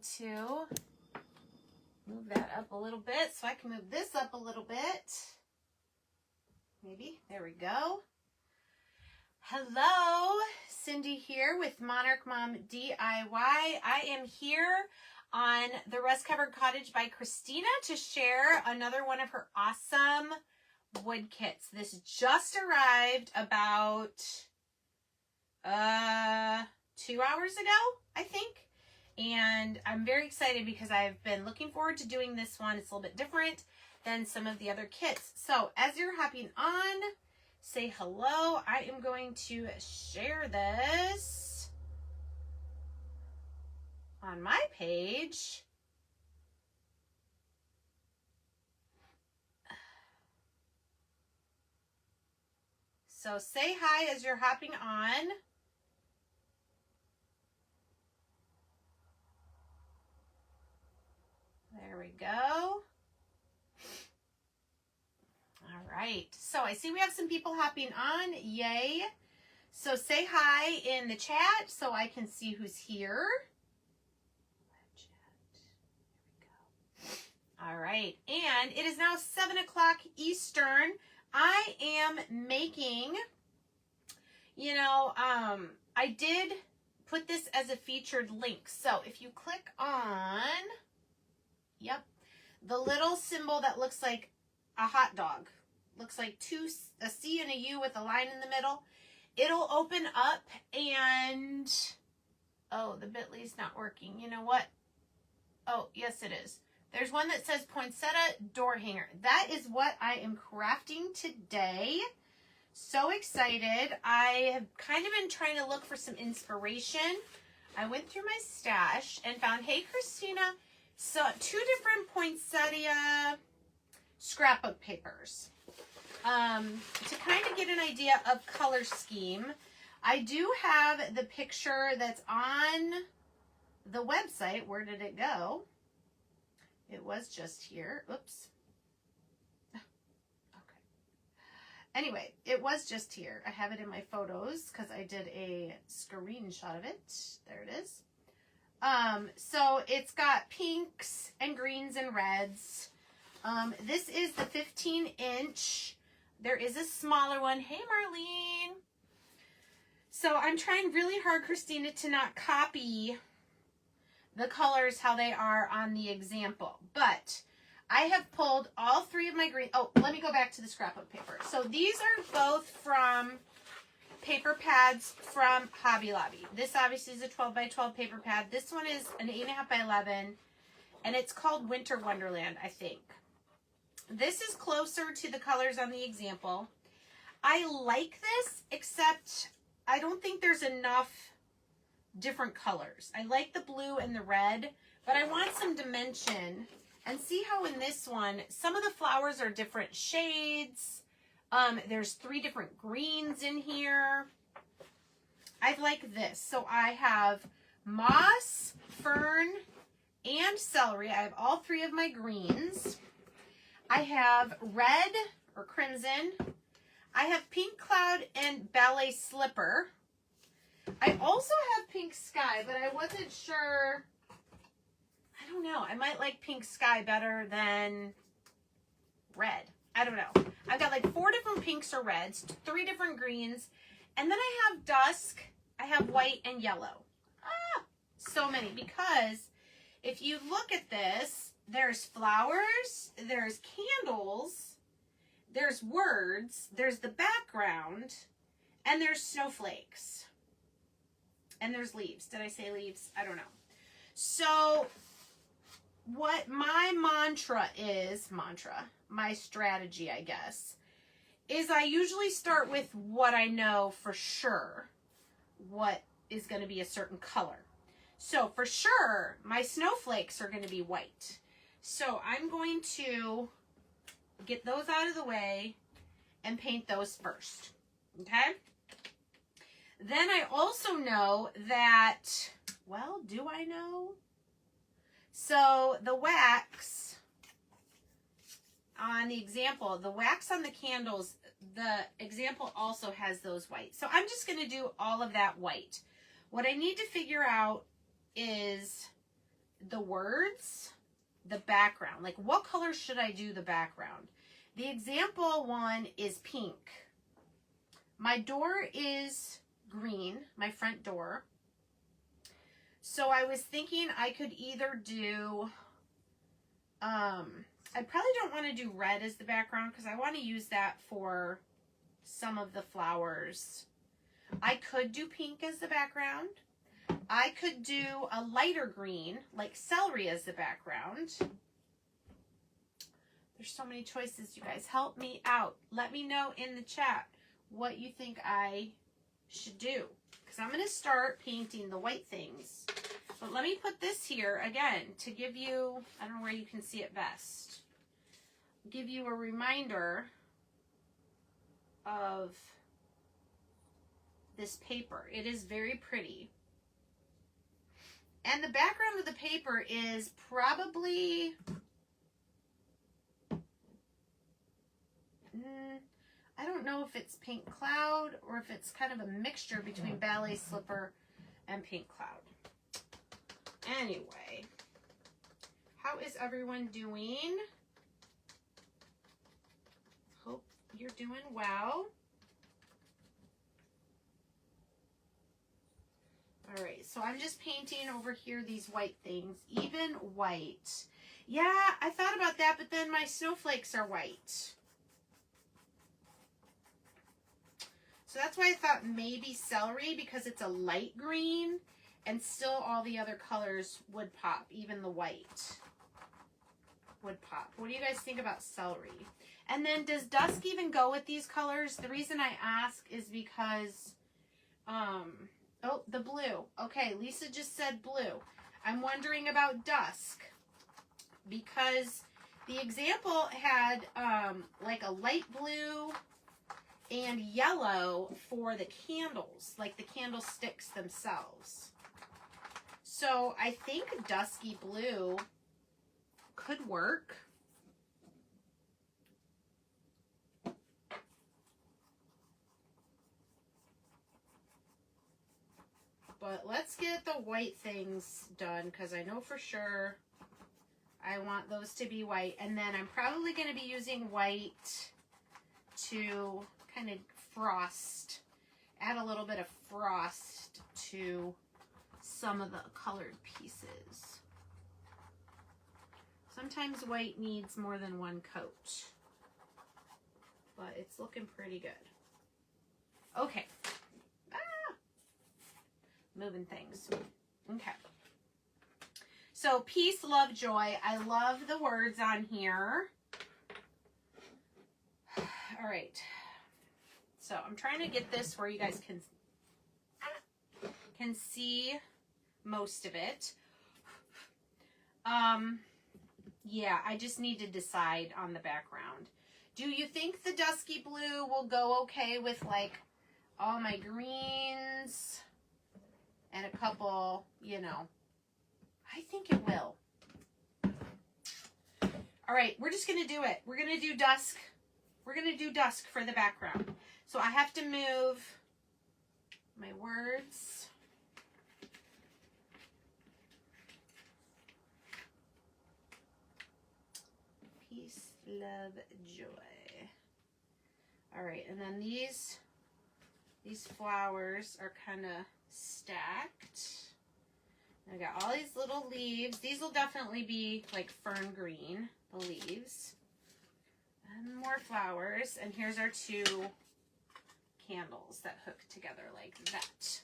going to move that up a little bit so I can move this up a little bit. Maybe. There we go. Hello, Cindy here with Monarch Mom DIY. I am here on the Rust Covered Cottage by Christina to share another one of her awesome wood kits. This just arrived about 2 hours ago, I think. And I'm very excited because I've been looking forward to doing this one. It's a little bit different than some of the other kits. So as you're hopping on, say hello. I am going to share this on my page. So say hi as you're hopping on. There we go. All right. So I see we have some people hopping on. Yay. So say hi in the chat so I can see who's here. All right. And it is now 7 o'clock Eastern. I am making, I did put this as a featured link. So if you click on, the little symbol that looks like a hot dog, looks like a C and a U with a line in the middle, it'll open up and, oh, the bit.ly.'s not working. You know what? Oh, yes it is. There's one that says Poinsettia door hanger. That is what I am crafting today. So excited. I have kind of been trying to look for some inspiration. I went through my stash and found, hey, Christina, so 2 different poinsettia scrapbook papers. To kind of get an idea of color scheme, I do have the picture that's on the website. Where did it go? It was just here. Oops. Okay. Anyway, it was just here. I have it in my photos because I did a screenshot of it. There it is. So it's got pinks and greens and reds. This is the 15-inch. There is a smaller one. Hey, Marlene. So I'm trying really hard, Christina, to not copy the colors how they are on the example. But I have pulled all 3 of my green. Oh, let me go back to the scrapbook paper. So these are both from paper pads from Hobby Lobby. This obviously is a 12 by 12 paper pad. This one is an 8.5 by 11, and it's called Winter Wonderland, I think. This is closer to the colors on the example. I like this, except I don't think there's enough different colors. I like the blue and the red, but I want some dimension. And see how in this one, some of the flowers are different shades. There's 3 different greens in here. I like this. So I have moss, fern, and celery. I have all 3 of my greens. I have red or crimson. I have pink cloud and ballet slipper. I also have pink sky, but I wasn't sure. I don't know. I might like pink sky better than red. I don't know. I've got like 4 different pinks or reds, 3 different greens, and then I have dusk, I have white and yellow. So many, because if you look at this, there's flowers, there's candles, there's words, there's the background, and there's snowflakes. And there's leaves. Did I say leaves? I don't know. So what my my strategy, I guess, is I usually start with what I know for sure what is going to be a certain color. So for sure, my snowflakes are going to be white. So I'm going to get those out of the way and paint those first. Okay? Then I also know that, well, do I know? So the wax on the example, the wax on the candles, the example also has those white. So I'm just going to do all of that white. What I need to figure out is the words, the background. Like, what color should I do the background? The example one is pink. My door is green, my front door. So I was thinking I could either do, I probably don't want to do red as the background because I want to use that for some of the flowers. I could do pink as the background. I could do a lighter green, like celery, as the background. There's so many choices, you guys. Help me out. Let me know in the chat what you think I should do. Because I'm going to start painting the white things. But let me put this here again to give you, I don't know where you can see it best, give you a reminder of this paper. It is very pretty. And the background of the paper is probably, I don't know if it's pink cloud or if it's kind of a mixture between ballet slipper and pink cloud. Anyway, how is everyone doing? Hope you're doing well. All right, so I'm just painting over here these white things, even white. Yeah, I thought about that, but then my snowflakes are white. So that's why I thought maybe celery, because it's a light green and still all the other colors would pop, even the white would pop. What do you guys think about celery? And then does dusk even go with these colors? The reason I ask is because, oh, the blue. Okay, Lisa just said blue. I'm wondering about dusk because the example had like a light blue and yellow for the candles, like the candlesticks themselves. So I think dusky blue could work. But let's get the white things done because I know for sure I want those to be white. And then I'm probably going to be using white to kind of frost, add a little bit of frost to some of the colored pieces. Sometimes white needs more than one coat, but it's looking pretty good. Okay. Moving things. Okay. So peace, love, joy. I love the words on here. All right. So I'm trying to get this where you guys can see most of it. Yeah, I just need to decide on the background. Do you think the dusky blue will go okay with like all my greens and a couple, you know? I think it will. All right, we're just going to do it. We're going to do dusk. We're going to do dusk for the background. So I have to move my words. Peace, love, joy. All right, and then these flowers are kind of stacked. I got all these little leaves. These will definitely be like fern green, the leaves. And more flowers. And here's our two candles that hook together like that.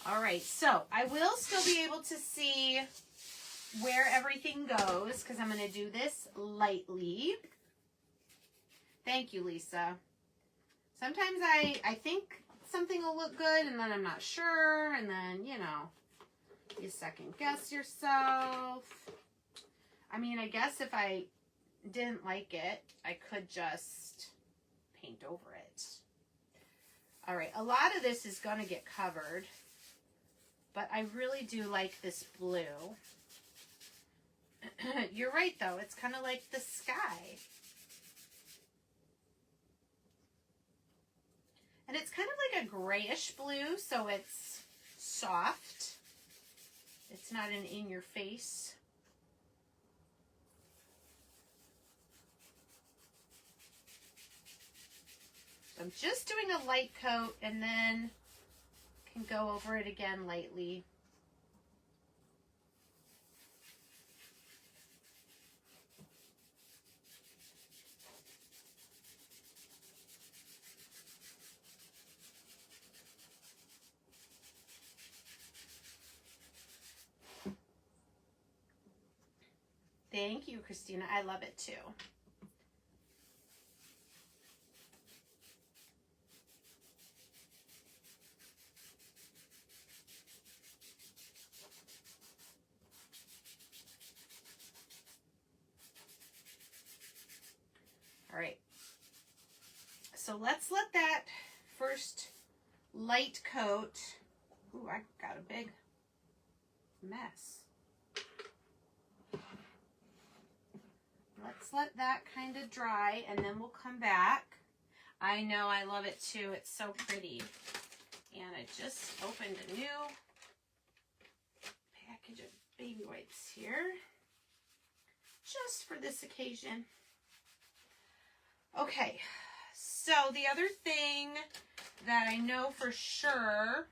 All right, so I will still be able to see where everything goes because I'm going to do this lightly. Thank you, Lisa. Sometimes I think something will look good and then I'm not sure, and then, you know, you second guess yourself. I mean, I guess if I didn't like it, I could just paint over it. All right, a lot of this is going to get covered, but I really do like this blue. You're right, though. It's kind of like the sky. And it's kind of like a grayish blue, so it's soft. It's not an in-your-face. So I'm just doing a light coat and then can go over it again lightly. Thank you, Christina. I love it too. All right. So let's let that first light coat. Ooh, I got a big mess. Let's let that kind of dry and then we'll come back. I know, I love it too. It's so pretty. And I just opened a new package of baby wipes here. Just for this occasion. Okay, so the other thing that I know for sure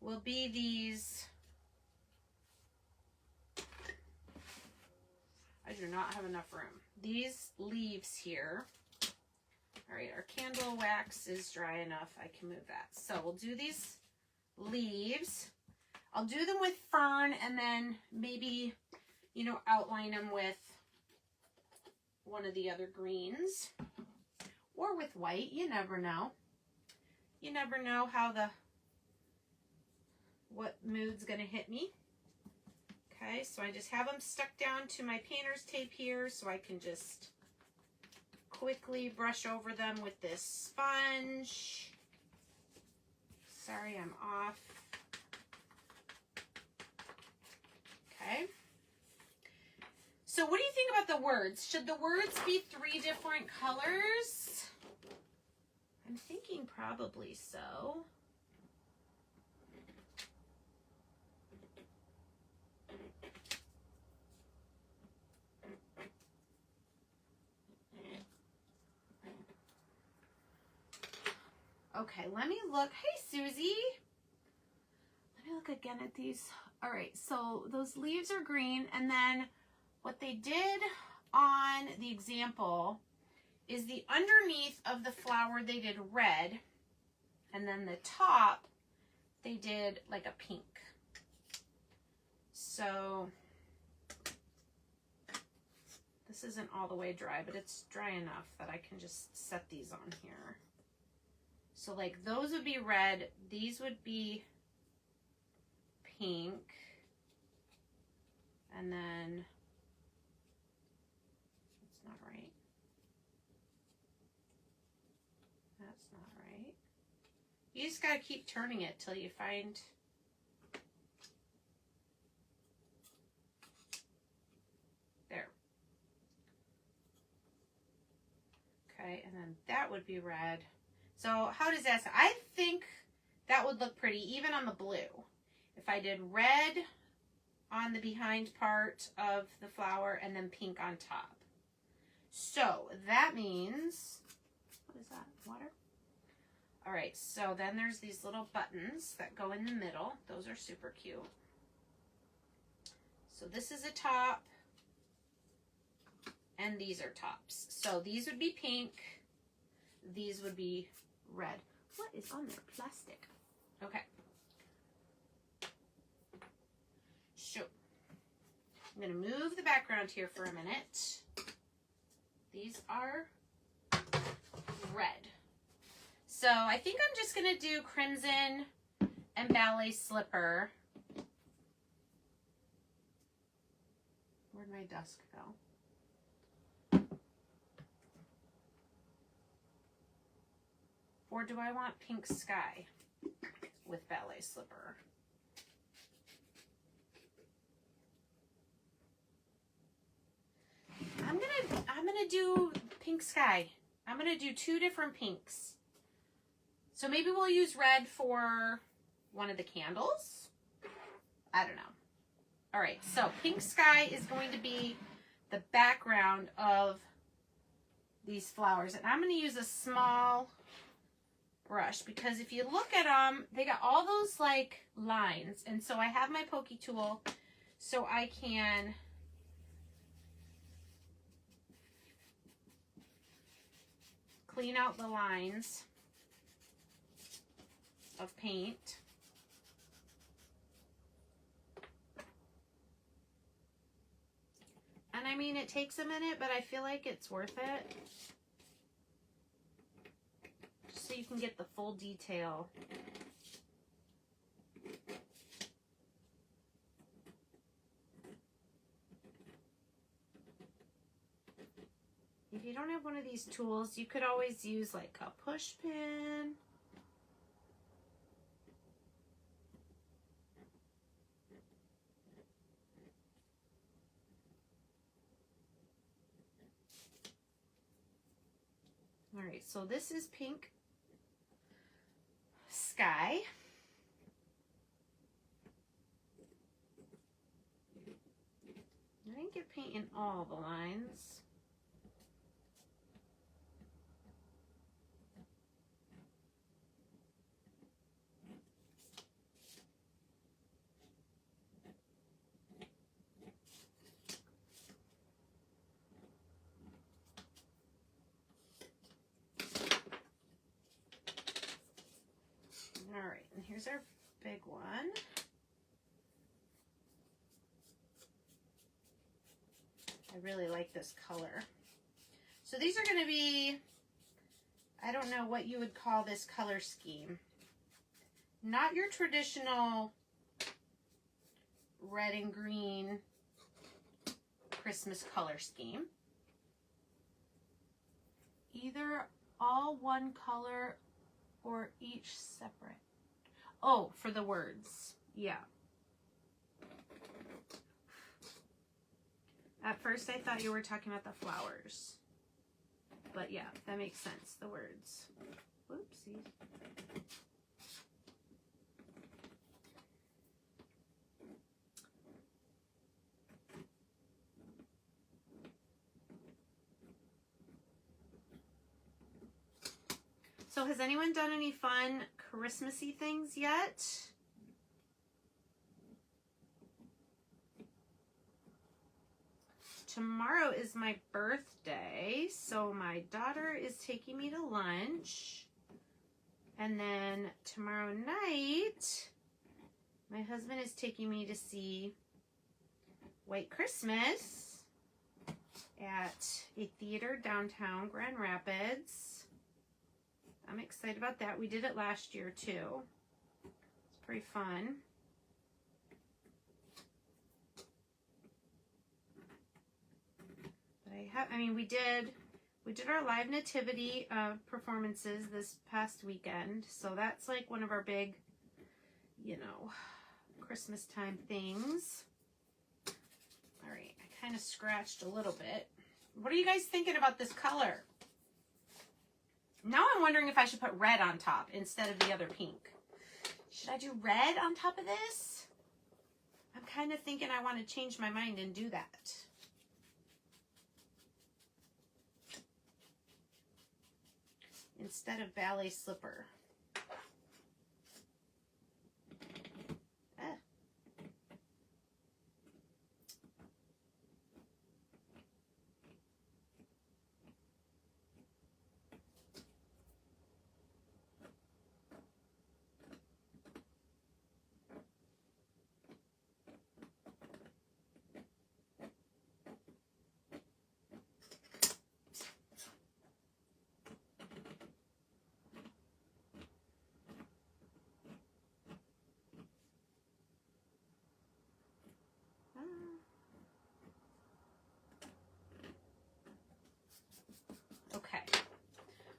will be these. I do not have enough room. These leaves here. All right, our candle wax is dry enough. I can move that. So we'll do these leaves. I'll do them with fern and then maybe, you know, outline them with one of the other greens or with white. You never know. You never know how what mood's gonna hit me. Okay, so I just have them stuck down to my painter's tape here so I can just quickly brush over them with this sponge. Sorry, I'm off. Okay. So what do you think about the words? Should the words be 3 different colors? I'm thinking probably so. Okay, let me look. Hey, Susie. Let me look again at these. All right, so those leaves are green, and then what they did on the example is the underneath of the flower they did red, and then the top they did like a pink. So this isn't all the way dry, but it's dry enough that I can just set these on here. So like those would be red, these would be pink, and then that's not right. That's not right. You just gotta keep turning it till you find. There. Okay, and then that would be red. So how does that sound? I think that would look pretty, even on the blue. If I did red on the behind part of the flower and then pink on top. So that means, what is that, water? All right, so then there's these little buttons that go in the middle. Those are super cute. So this is a top, and these are tops. So these would be pink, these would be red. What is on there? Plastic. Okay. So I'm going to move the background here for a minute. These are red. So I think I'm just going to do crimson and ballet slipper. Where'd my dusk go? Or do I want pink sky with ballet slipper? I'm gonna do pink sky. I'm gonna do 2 different pinks. So maybe we'll use red for one of the candles. I don't know. All right, so pink sky is going to be the background of these flowers. And I'm going to use a small brush because if you look at them, they got all those like lines. And so I have my pokey tool so I can clean out the lines of paint. And I mean, it takes a minute, but I feel like it's worth it. Just so you can get the full detail. If you don't have one of these tools, you could always use like a push pin. All right, so this is pink sky. I didn't get paint in all the lines. All right, and here's our big one. I really like this color. So these are going to be, I don't know what you would call this color scheme. Not your traditional red and green Christmas color scheme. Either all one color or each separate. Oh, for the words. Yeah. At first I thought you were talking about the flowers. But yeah, that makes sense. The words. Whoopsie. So has anyone done any fun Christmassy things yet? Tomorrow is my birthday, so my daughter is taking me to lunch. And then tomorrow night, my husband is taking me to see White Christmas at a theater downtown Grand Rapids. I'm excited about that. We did it last year too. It's pretty fun. But we did our live nativity performances this past weekend. So that's like one of our big, Christmas time things. All right, I kind of scratched a little bit. What are you guys thinking about this color? Now I'm wondering if I should put red on top instead of the other pink. Should I do red on top of this? I'm kind of thinking I want to change my mind and do that. Instead of ballet slipper. Okay.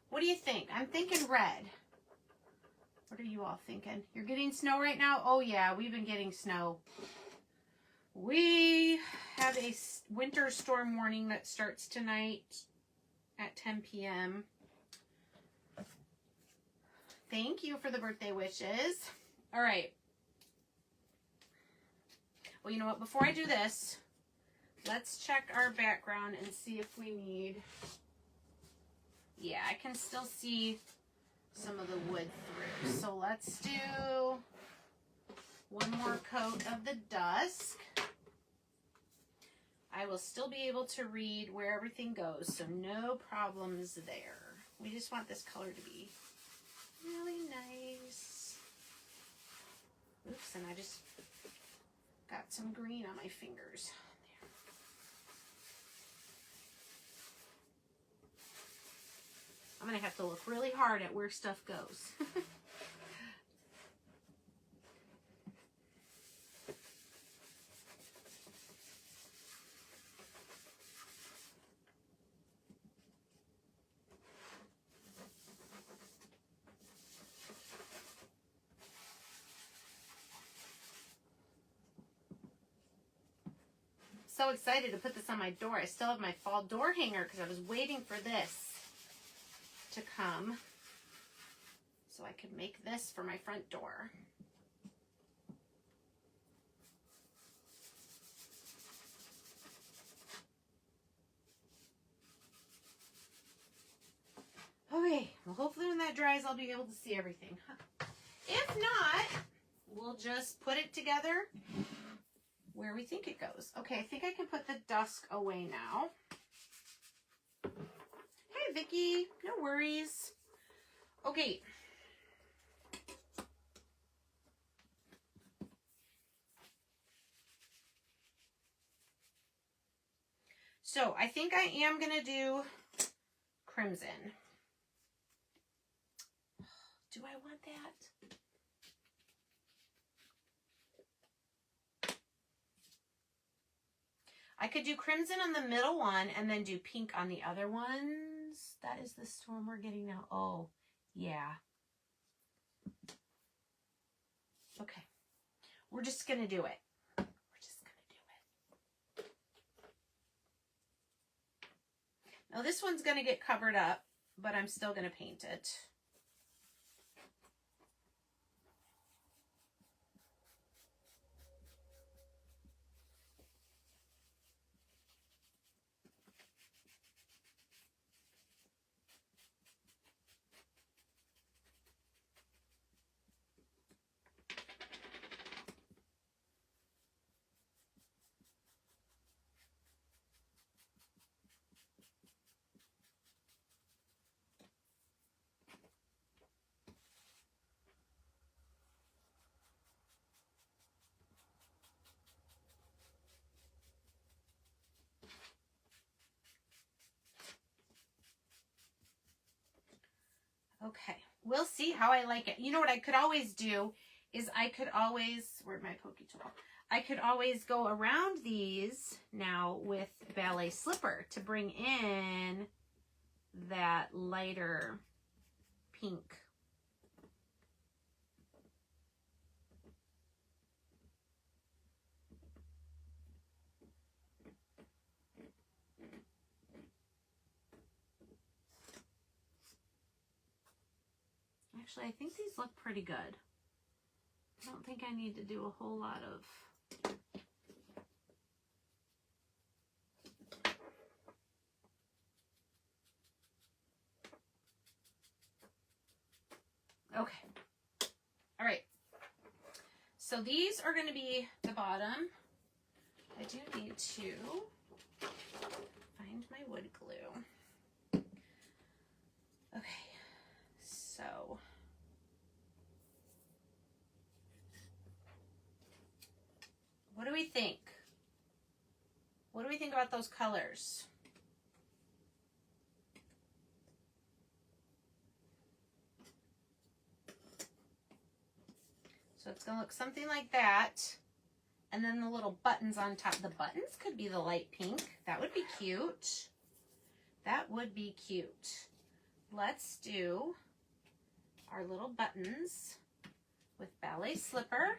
What do you think? I'm thinking red. What are you all thinking? You're getting snow right now? Oh yeah, we've been getting snow. We have a winter storm warning that starts tonight at 10 p.m. Thank you for the birthday wishes. All right. Well, you know what? Before I do this, let's check our background and see if we need... Yeah, I can still see some of the wood through. So let's do one more coat of the dusk. I will still be able to read where everything goes, so no problems there. We just want this color to be really nice. Oops, and I just got some green on my fingers. There. I'm going to have to look really hard at where stuff goes. So excited to put this on my door. I still have my fall door hanger because I was waiting for this to come so I could make this for my front door. Okay, well hopefully when that dries I'll be able to see everything. If not, we'll just put it together where we think it goes. Okay, I think I can put the dusk away now. Hey, Vicky, no worries. Okay. So I think I am going to do crimson. Do I want that? I could do crimson on the middle one and then do pink on the other ones. That is the storm we're getting now. Oh, yeah. Okay. We're just going to do it. We're just going to do it. Now this one's going to get covered up, but I'm still going to paint it. Okay, we'll see how I like it. You know what I could always do is I could always, where'd my pokey tool? I could always go around these now with ballet slipper to bring in that lighter pink. Actually, I think these look pretty good. I don't think I need to do a whole lot of... Okay. All right. So these are going to be the bottom. I do need to find my wood glue. Okay. So... what do we think? What do we think about those colors? So it's going to look something like that. And then the little buttons on top. The buttons could be the light pink. That would be cute. That would be cute. Let's do our little buttons with ballet slipper,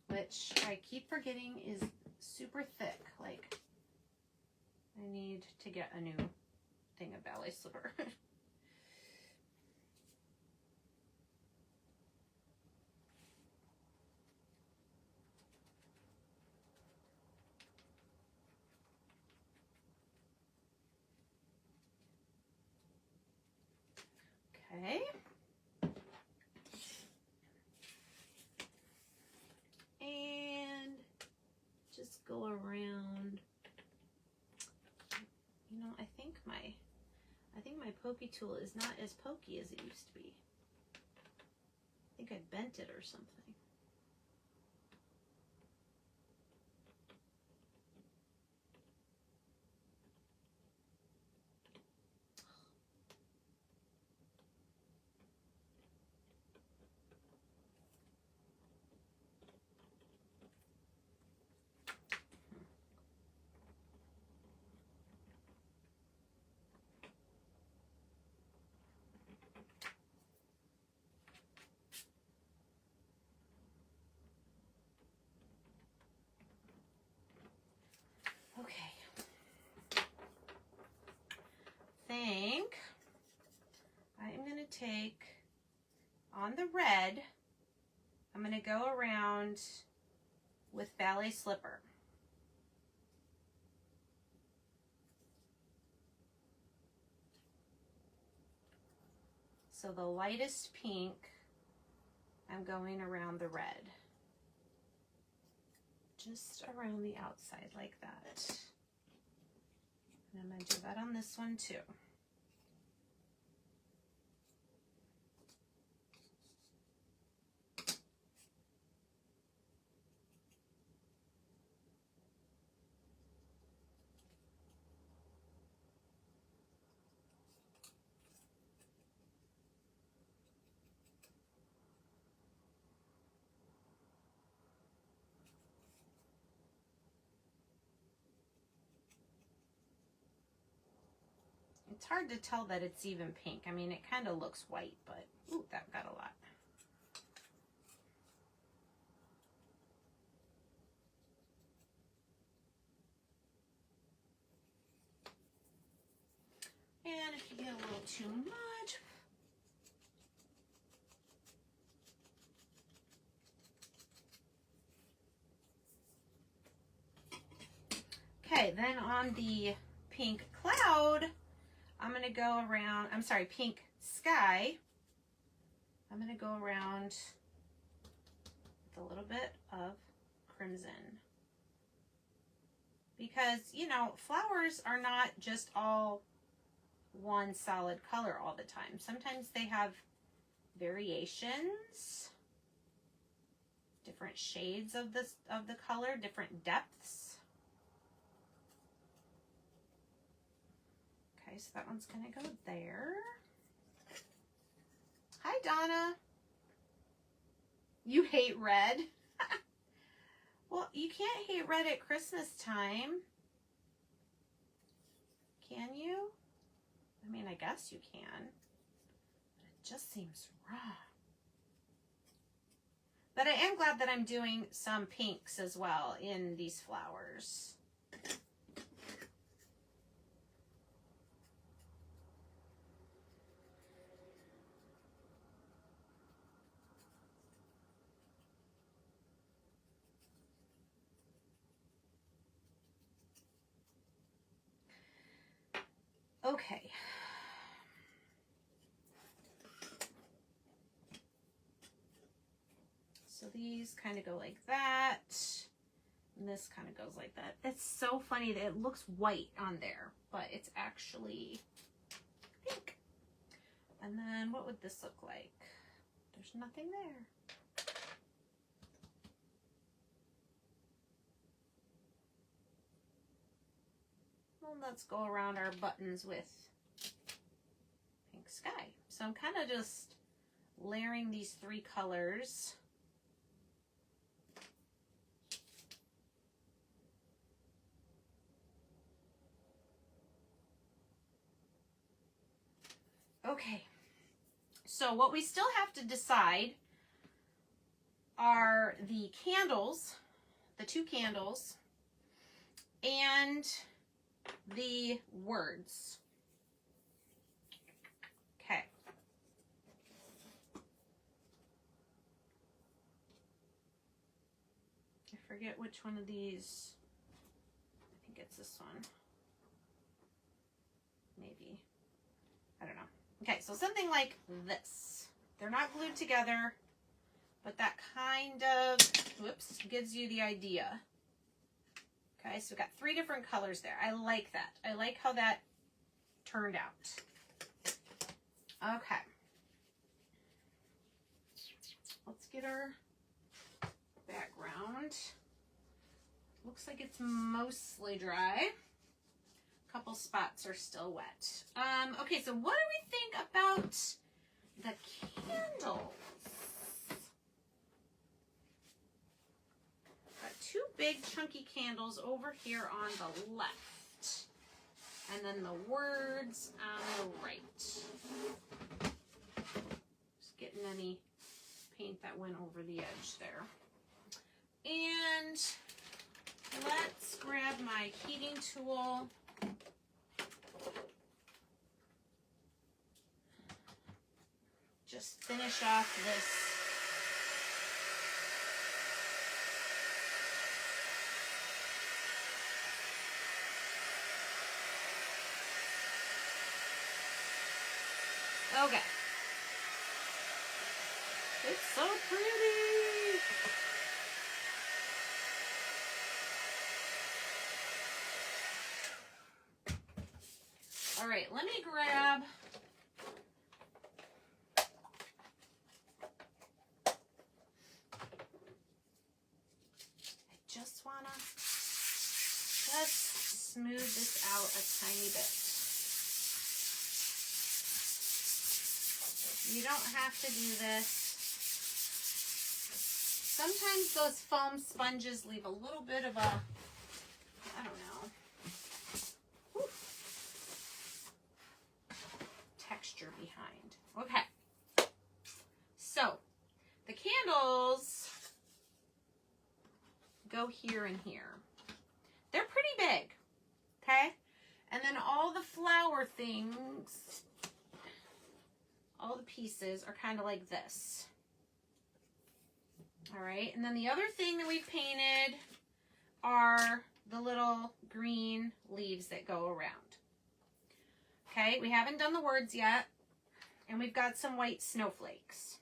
which I keep forgetting is super thick. Like, I need to get a new thing of ballet slipper. Okay. And just go around. You know, I think my pokey tool is not as pokey as it used to be. I think I bent it or something. Okay. Think I am going to take on the red, I'm going to go around with Ballet Slipper. So the lightest pink, I'm going around the red. Just around the outside like that. And I'm going to do that on this one too. It's hard to tell that it's even pink. I mean, it kind of looks white, but ooh, that got a lot. And if you get a little too much, okay, then on the pink cloud, I'm going to go around, I'm sorry, pink sky. I'm going to go around with a little bit of crimson. Because, you know, flowers are not just all one solid color all the time. Sometimes they have variations, different shades of the color, different depths. Okay, so that one's going to go there. Hi, Donna. You hate red? Well, you can't hate red at Christmas time. Can you? I mean, I guess you can. But it just seems raw. But I am glad that I'm doing some pinks as well in these flowers. Okay. So these kind of go like that. And this kind of goes like that. It's so funny that it looks white on there, but it's actually pink. And then what would this look like? There's nothing there. Well, let's go around our buttons with pink sky. So I'm kind of just layering these three colors. Okay, so what we still have to decide are the candles, the two candles, and the words. Okay. I forget which one of these. I think it's this one. Maybe. I don't know. Okay, so something like this. They're not glued together, but that kind of, whoops, gives you the idea. Okay, so we've got 3 different colors there. I like that. I like how that turned out. Okay. Let's get our background. Looks like it's mostly dry. A couple spots are still wet. Okay, so what do we think about the candles? Got 2 big chunky candles over here on the left. And then the words on the right. Just getting any paint that went over the edge there. And let's grab my heating tool. Just finish off this. Okay. It's so pretty. All right, let me grab just smooth this out a tiny bit. You don't have to do this. Sometimes those foam sponges leave a little bit of a, I don't know, texture behind. Okay. So, the candles go here and here. They're pretty big, okay? And then all the flower things, all the pieces are kind of like this. All right, and then the other thing that we've painted are the little green leaves that go around. Okay, we haven't done the words yet, and we've got some white snowflakes.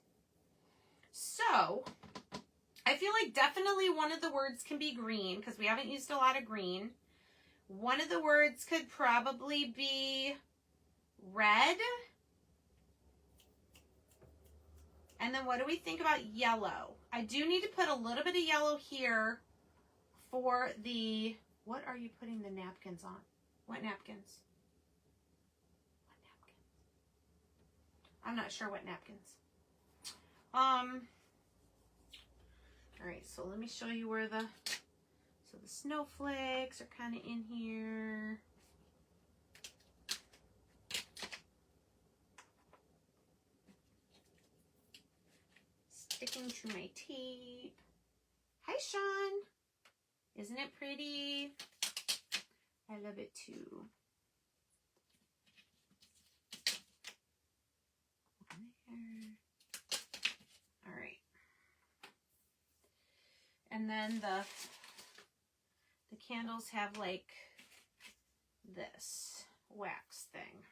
So, I feel like definitely one of the words can be green because we haven't used a lot of green. One of the words could probably be red. And then what do we think about yellow? I do need to put a little bit of yellow here for the, what are you putting the napkins on? What napkins? What napkins? I'm not sure what napkins. All right, so let me show you where the snowflakes are kind of in here. Sticking to my tape. Hi, Sean. Isn't it pretty? I love it too. All right. And then the candles have like this wax thing.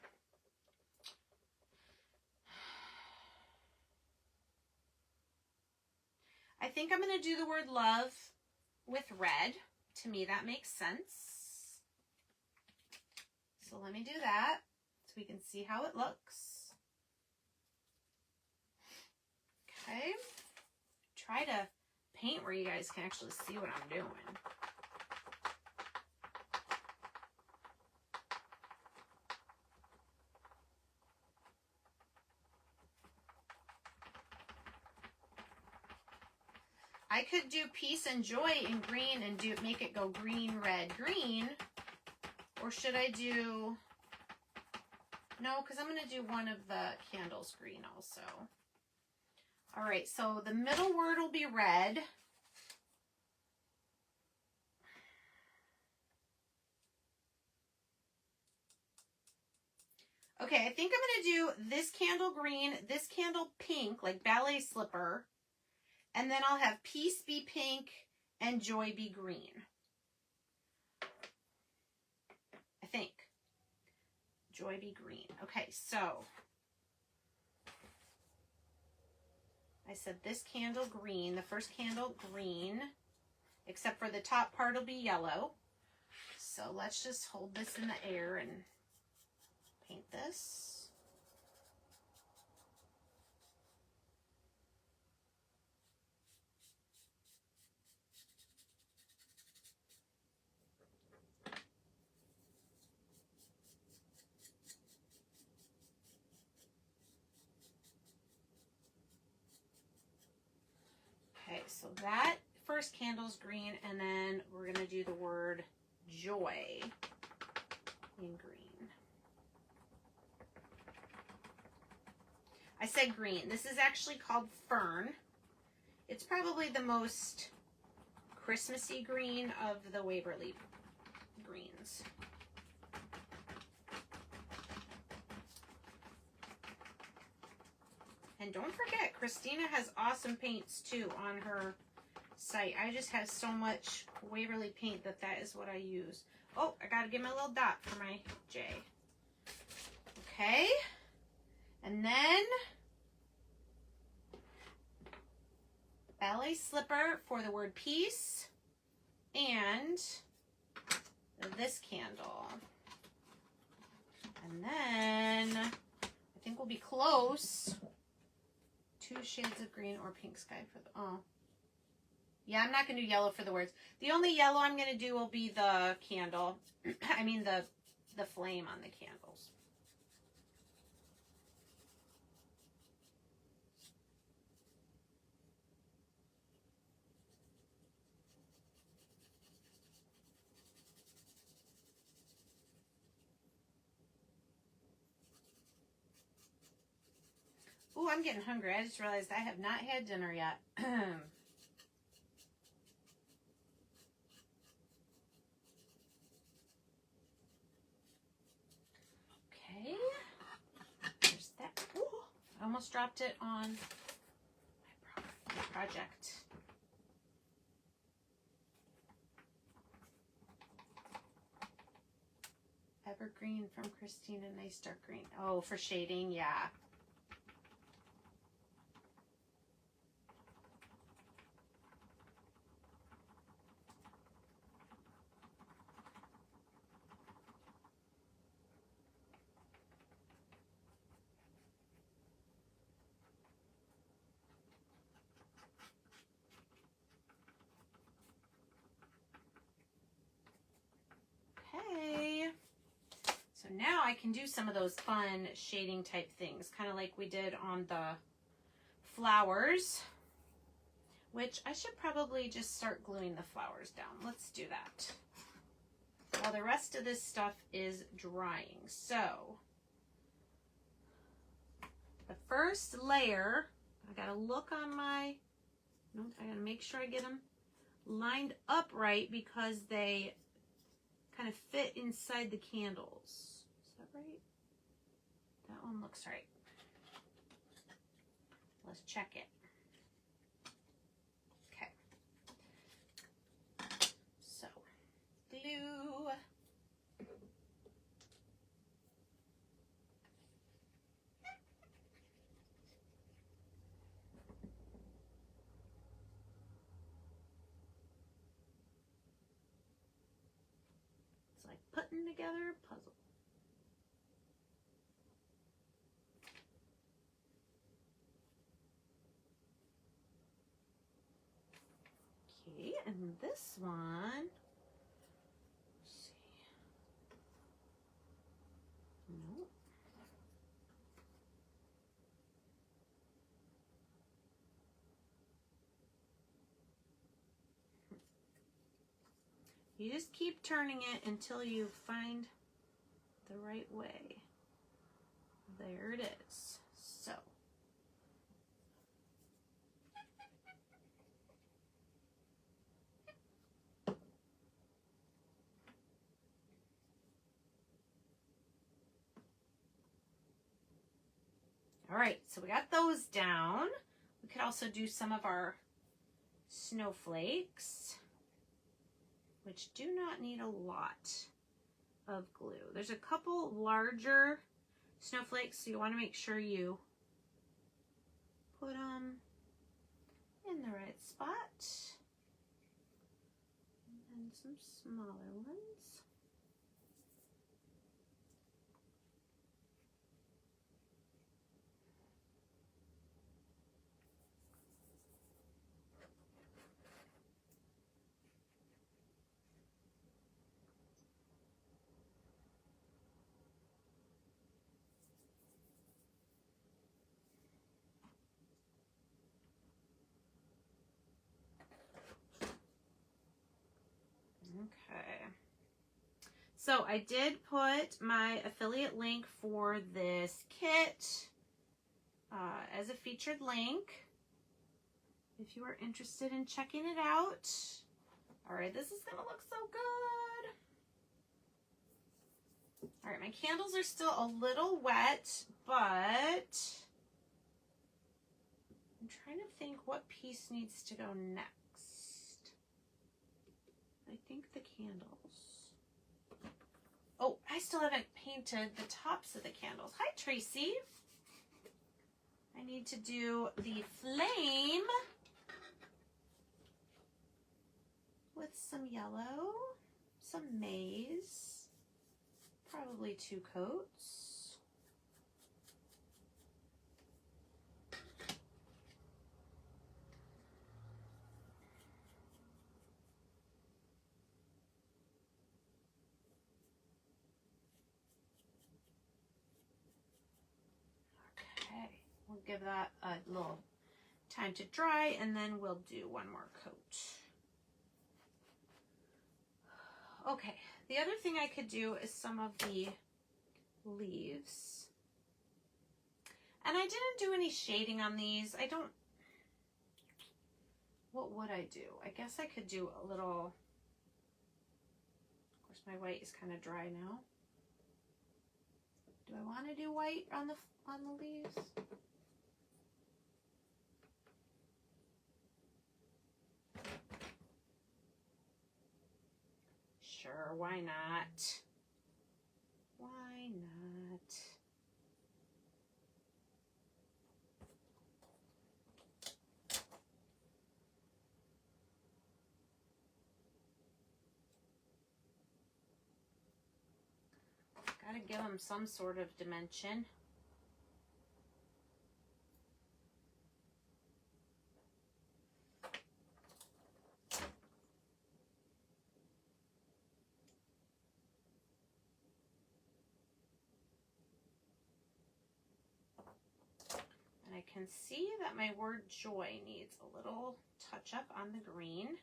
I think I'm going to do the word love with red. To me, that makes sense. So let me do that so we can see how it looks. Okay. Try to paint where you guys can actually see what I'm doing. I could do peace and joy in green and make it go green, red, green. Or should I do, no, because I'm going to do one of the candles green also. All right, so the middle word will be red. Okay, I think I'm going to do this candle green, this candle pink, like ballet slipper. And then I'll have peace be pink and joy be green. I think. Joy be green. Okay, so I said this candle green, the first candle green, except for the top part will be yellow. So let's just hold this in the air and paint this. Okay, so that first candle's green, and then we're going to do the word joy in green. I said green. This is actually called fern. It's probably the most Christmassy green of the Waverly greens. And don't forget, Christina has awesome paints too on her site. I just have so much Waverly paint that is what I use. Oh, I gotta give my little dot for my J. Okay. And then ballet slipper for the word peace. And this candle. And then I think we'll be close. 2 shades of green or pink sky for the, oh. Yeah, I'm not going to do yellow for the words. The only yellow I'm going to do will be the candle. I mean the flame on the candles. Ooh, I'm getting hungry. I just realized I have not had dinner yet. Okay. There's that. Ooh, I almost dropped it on my project. Evergreen from Christina, nice dark green. Oh, for shading, yeah. Okay. So now I can do some of those fun shading type things, kind of like we did on the flowers, which I should probably just start gluing the flowers down. Let's do that while the rest of this stuff is drying. So the first layer, I gotta look on my, nope, I gotta make sure I get them lined up right because they kind of fit inside the candles. Is that right? That one looks right. Let's check it. Okay. So, glue. It's like putting together a puzzle. Okay, and this one, let's see. Nope. You just keep turning it until you find the right way. There it is. So. All right, so we got those down. We could also do some of our snowflakes, which do not need a lot of glue. There's a couple larger snowflakes, so you want to make sure you put them in the right spot. And then some smaller ones. Okay. So I did put my affiliate link for this kit as a featured link if you are interested in checking it out. All right, this is gonna look so good. All right, my candles are still a little wet, but I'm trying to think what piece needs to go next. I think the candles. Oh, I still haven't painted the tops of the candles. Hi, Tracy. I need to do the flame with some yellow, some maize, probably 2 coats. Okay, we'll give that a little time to dry and then we'll do 1 more coat. Okay, the other thing I could do is some of the leaves. And I didn't do any shading on these. I don't, what would I do? I guess I could do a little, of course my white is kind of dry now. Do I want to do white on the leaves? Sure, why not? Why not? Gotta give them some sort of dimension. I can see that my word joy needs a little touch up on the green.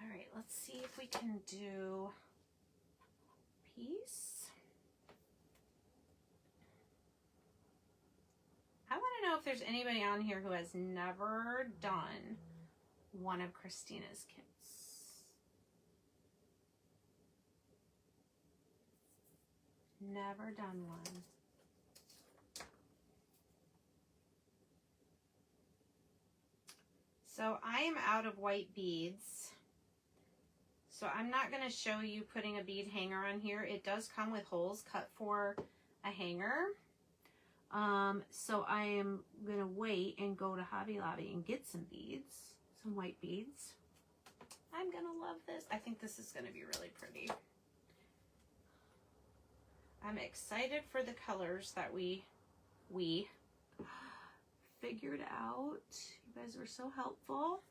All right, let's see if we can do peace. I want to know if there's anybody on here who has never done one of Christina's kits. Never done one. So I am out of white beads. So I'm not going to show you putting a bead hanger on here. It does come with holes cut for a hanger. So I am going to wait and go to Hobby Lobby and get some beads, some white beads. I'm going to love this. I think this is going to be really pretty. I'm excited for the colors that we figured out. You guys were so helpful.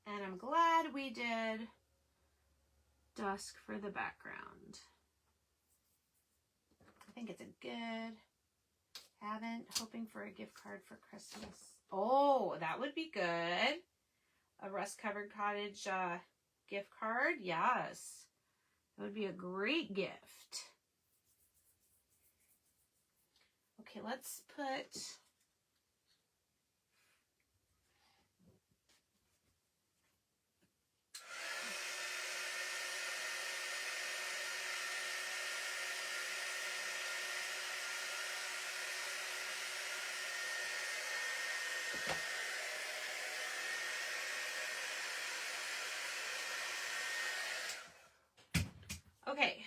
And I'm glad we did dusk for the background. I think it's a good, hoping for a gift card for Christmas. Oh, that would be good. A rust-covered cottage gift card. Yes. That would be a great gift. Okay, let's put... Okay.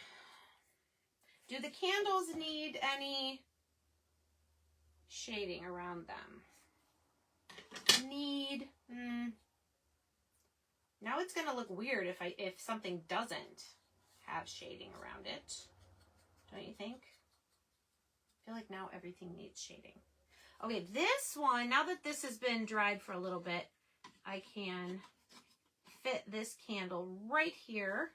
Do the candles need any shading around them? Need. Now it's gonna look weird if something doesn't have shading around it. Don't you think? I feel like now everything needs shading. Okay, this one, now that this has been dried for a little bit, I can fit this candle right here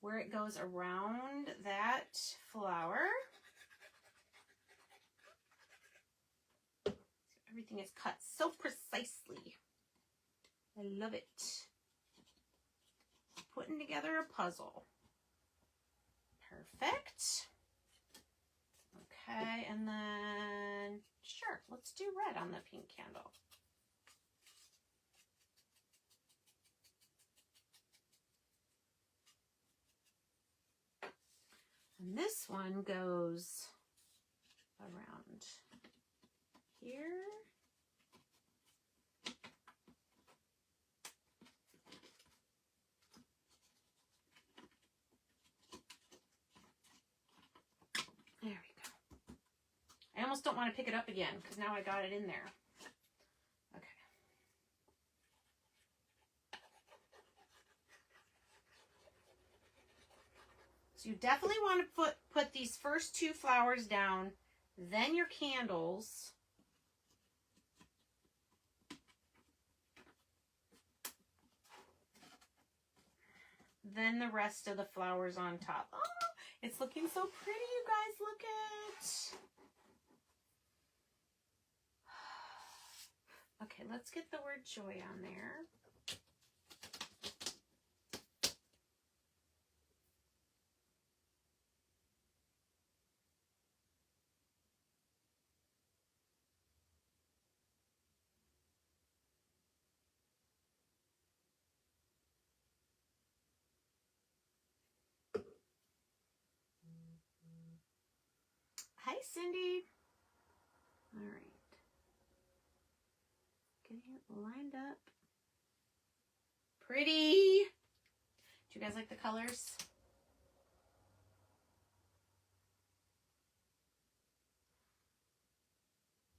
where it goes around that flower. Everything is cut so precisely. I love it. Putting together a puzzle. Perfect. Okay, and then, sure, let's do red on the pink candle. And this one goes around here. There we go. I almost don't want to pick it up again because now I got it in there. Okay. So you definitely want to put these first two flowers down, then your candles. Then the rest of the flowers on top. Oh, it's looking so pretty, you guys. Look it. Okay, let's get the word joy on there. Hi, Cindy. All right. Getting it lined up. Pretty. Do you guys like the colors?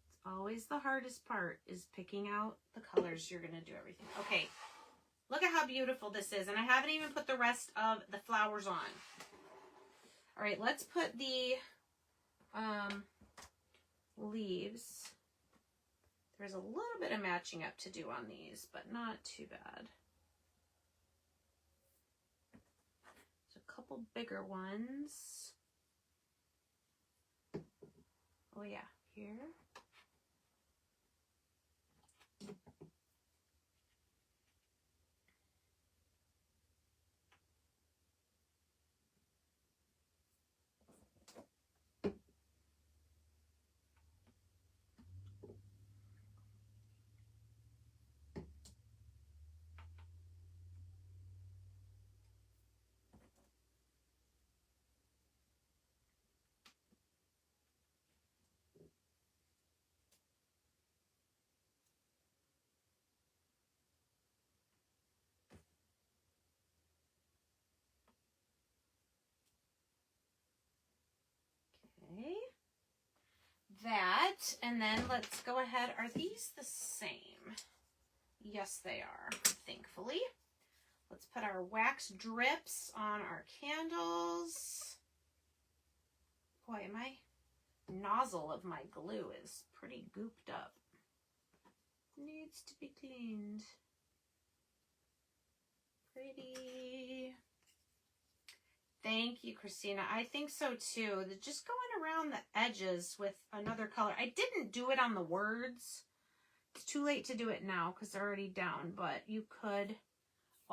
It's always the hardest part is picking out the colors you're going to do everything. Okay. Look at how beautiful this is. And I haven't even put the rest of the flowers on. All right, let's put the leaves. There's a little bit of matching up to do on these, but not too bad. There's a couple bigger ones. Oh yeah, here. Okay. That, and then let's go ahead. Are these the same? Yes, they are, thankfully. Let's put our wax drips on our candles. Boy, my nozzle of my glue is pretty gooped up. Needs to be cleaned. Pretty. Thank you, Christina. I think so too. Just going around the edges with another color. I didn't do it on the words. It's too late to do it now because they're already down, but you could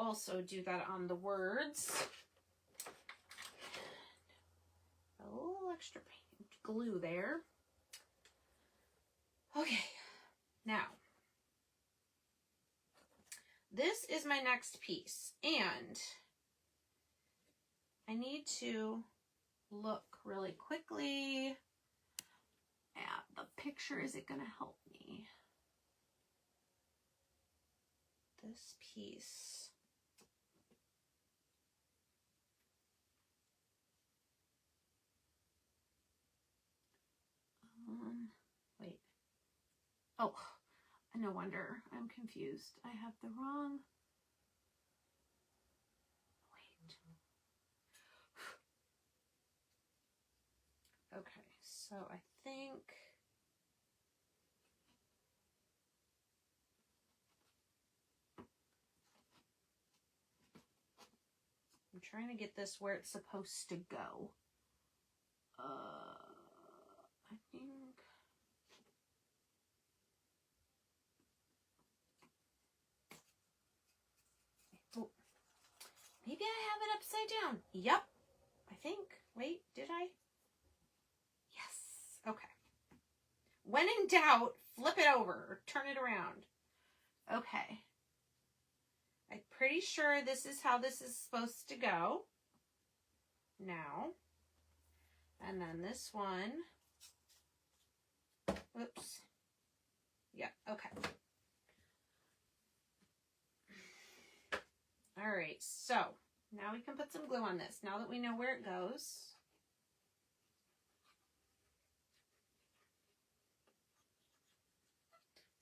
also do that on the words. A little extra glue there. Okay, now this is my next piece, and I need to look really quickly at the picture. Is it going to help me? This piece. Wait. Oh, no wonder I'm confused. I have the wrong. Wait. Okay, so I think I'm trying to get this where it's supposed to go. I think. Oh, maybe I have it upside down. Yep, I think. Wait, did I? Yes. Okay. When in doubt, flip it over or turn it around. Okay. I'm pretty sure this is how this is supposed to go. Now. And then this one. Oops. Yeah, okay. All right, so now we can put some glue on this. Now that we know where it goes.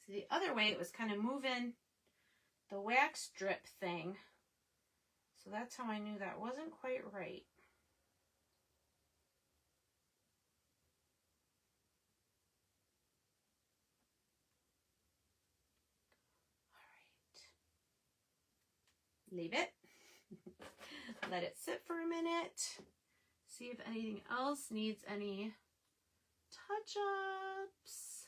See, the other way it was kind of moving the wax strip thing. So that's how I knew that wasn't quite right. Leave it. Let it sit for a minute. See if anything else needs any touch-ups.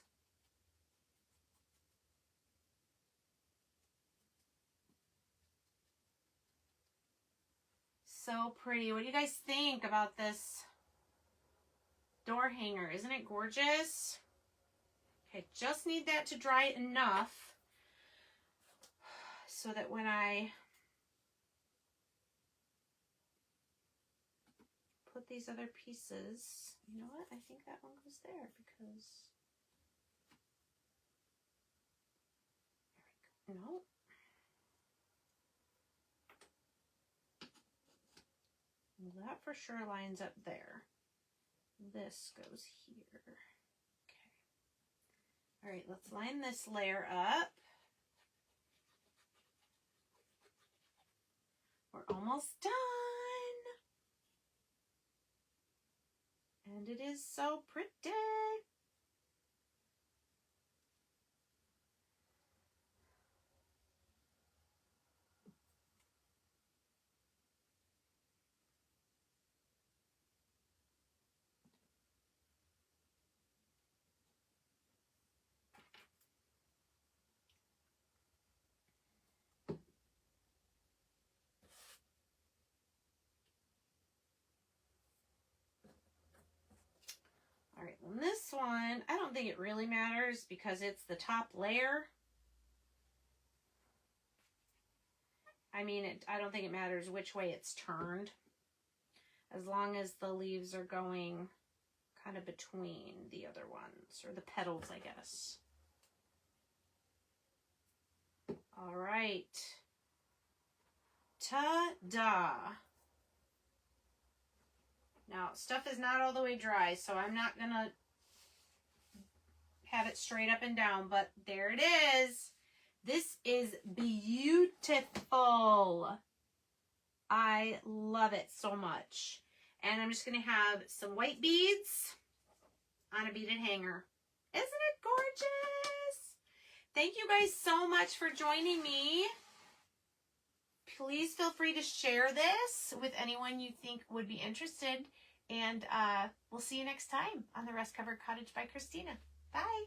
So pretty. What do you guys think about this door hanger? Isn't it gorgeous? Okay, just need that to dry enough so that when I put these other pieces, you know what? I think that one goes there because, there we go. No. Well, that for sure lines up there. This goes here. Okay. All right, let's line this layer up. We're almost done. And it is so pretty. All right, on this one, I don't think it really matters because it's the top layer. I mean, I don't think it matters which way it's turned, as long as the leaves are going kind of between the other ones, or the petals, I guess. All right. Ta-da! Now, stuff is not all the way dry, so I'm not going to have it straight up and down, but there it is. This is beautiful. I love it so much. And I'm just going to have some white beads on a beaded hanger. Isn't it gorgeous? Thank you guys so much for joining me. Please feel free to share this with anyone you think would be interested. And we'll see you next time on the Rust Covered Cottage by Christina. Bye.